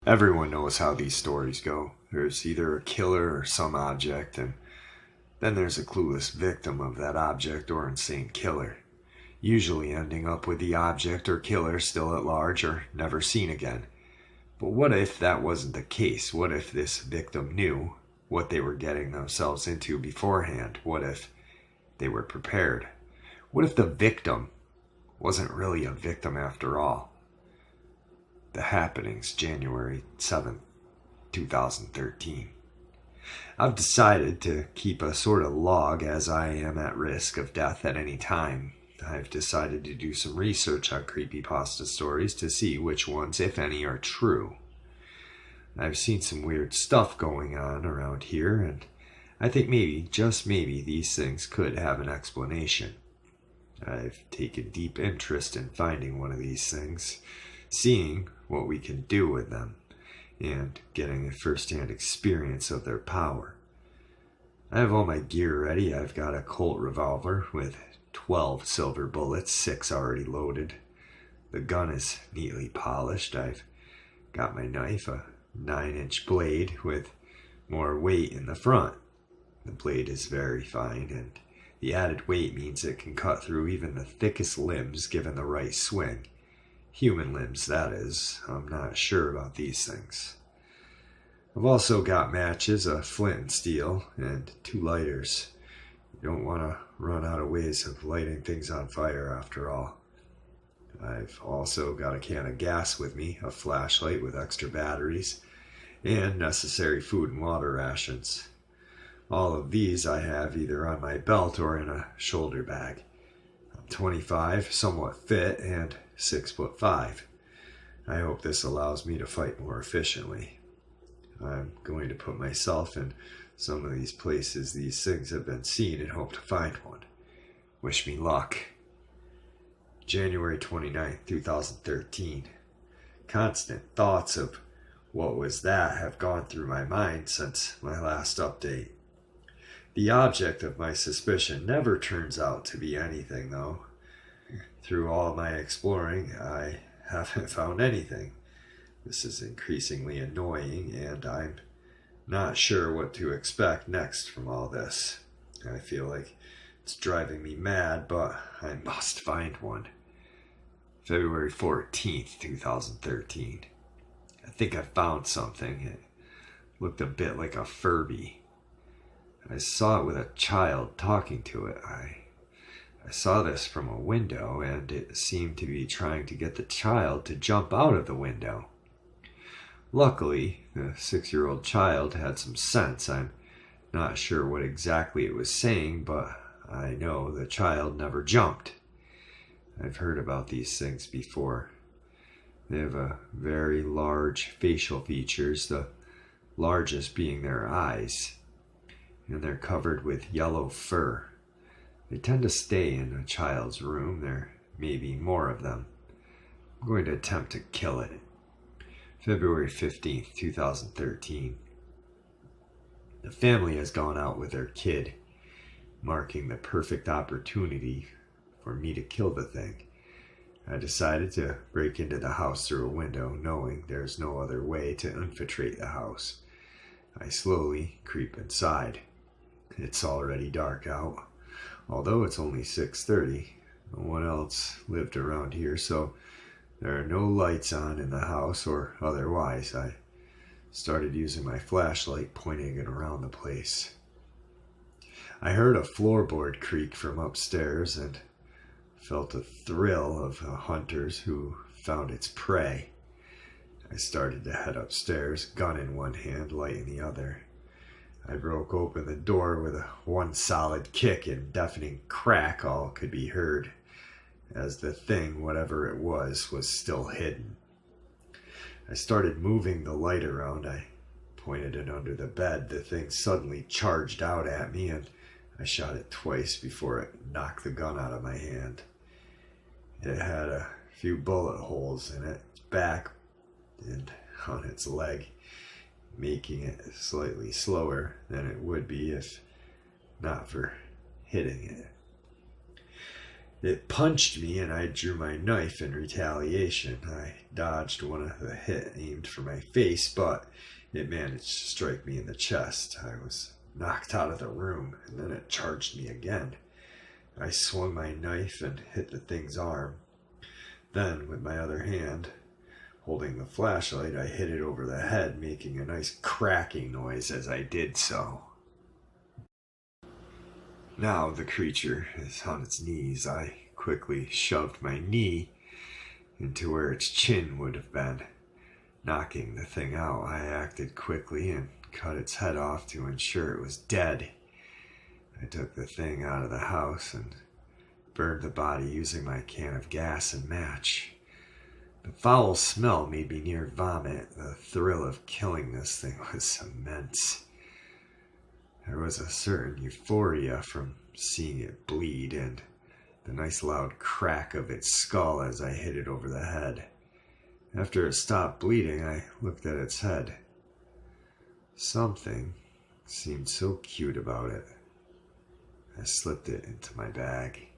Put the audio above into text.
Everyone knows how these stories go. There's either a killer or some object, and then there's a clueless victim of that object or insane killer, usually ending up with the object or killer still at large or never seen again. But what if that wasn't the case? What if this victim knew what they were getting themselves into beforehand? What if they were prepared? What if the victim wasn't really a victim after all? The happenings, January 7th, 2013. I've decided to keep a sort of log as I am at risk of death at any time. I've decided to do some research on creepypasta stories to see which ones, if any, are true. I've seen some weird stuff going on around here, and I think maybe, just maybe, these things could have an explanation. I've taken deep interest in finding one of these things, seeing what we can do with them, and getting a first-hand experience of their power. I have all my gear ready. I've got a Colt revolver with 12 silver bullets, 6 already loaded. The gun is neatly polished. I've got my knife, a 9-inch blade with more weight in the front. The blade is very fine, and the added weight means it can cut through even the thickest limbs given the right swing. Human limbs, that is. I'm not sure about these things. I've also got matches, a flint and steel, and 2 lighters. You don't want to run out of ways of lighting things on fire after all. I've also got a can of gas with me, a flashlight with extra batteries, and necessary food and water rations. All of these I have either on my belt or in a shoulder bag. I'm 25, somewhat fit, and 6'5". I hope this allows me to fight more efficiently. I'm going to put myself in some of these places these things have been seen and hope to find one. Wish me luck. January 29th, 2013. Constant thoughts of what was that have gone through my mind since my last update. The object of my suspicion never turns out to be anything, though. Through all my exploring, I haven't found anything. This is increasingly annoying, and I'm not sure what to expect next from all this. I feel like it's driving me mad, but I must find one. February 14th, 2013. I think I found something. It looked a bit like a Furby. I saw it with a child talking to it. I saw this from a window, and it seemed to be trying to get the child to jump out of the window. Luckily, the 6-year-old child had some sense. I'm not sure what exactly it was saying, but I know the child never jumped. I've heard about these things before. They have a very large facial features, the largest being their eyes, and they're covered with yellow fur. They tend to stay in a child's room. There may be more of them. I'm going to attempt to kill it. February 15th, 2013. The family has gone out with their kid, marking the perfect opportunity for me to kill the thing. I decided to break into the house through a window, knowing there's no other way to infiltrate the house. I slowly creep inside. It's already dark out. Although it's only 6:30, no one else lived around here, so there are no lights on in the house or otherwise. I started using my flashlight, pointing it around the place. I heard a floorboard creak from upstairs and felt a thrill of hunters who found its prey. I started to head upstairs, gun in one hand, light in the other. I broke open the door with one solid kick, and deafening crack all could be heard, as the thing, whatever it was still hidden. I started moving the light around. I pointed it under the bed. The thing suddenly charged out at me, and I shot it twice before it knocked the gun out of my hand. It had a few bullet holes in its back and on its leg, making it slightly slower than it would be if not for hitting it. It punched me and I drew my knife in retaliation. I dodged one of the hit aimed for my face, but it managed to strike me in the chest. I was knocked out of the room, and then it charged me again. I swung my knife and hit the thing's arm. Then, with my other hand, holding the flashlight, I hit it over the head, making a nice cracking noise as I did so. Now the creature is on its knees. I quickly shoved my knee into where its chin would have been. Knocking the thing out, I acted quickly and cut its head off to ensure it was dead. I took the thing out of the house and burned the body using my can of gas and match. The foul smell made me near vomit. The thrill of killing this thing was immense. There was a certain euphoria from seeing it bleed and the nice loud crack of its skull as I hit it over the head. After it stopped bleeding, I looked at its head. Something seemed so cute about it. I slipped it into my bag.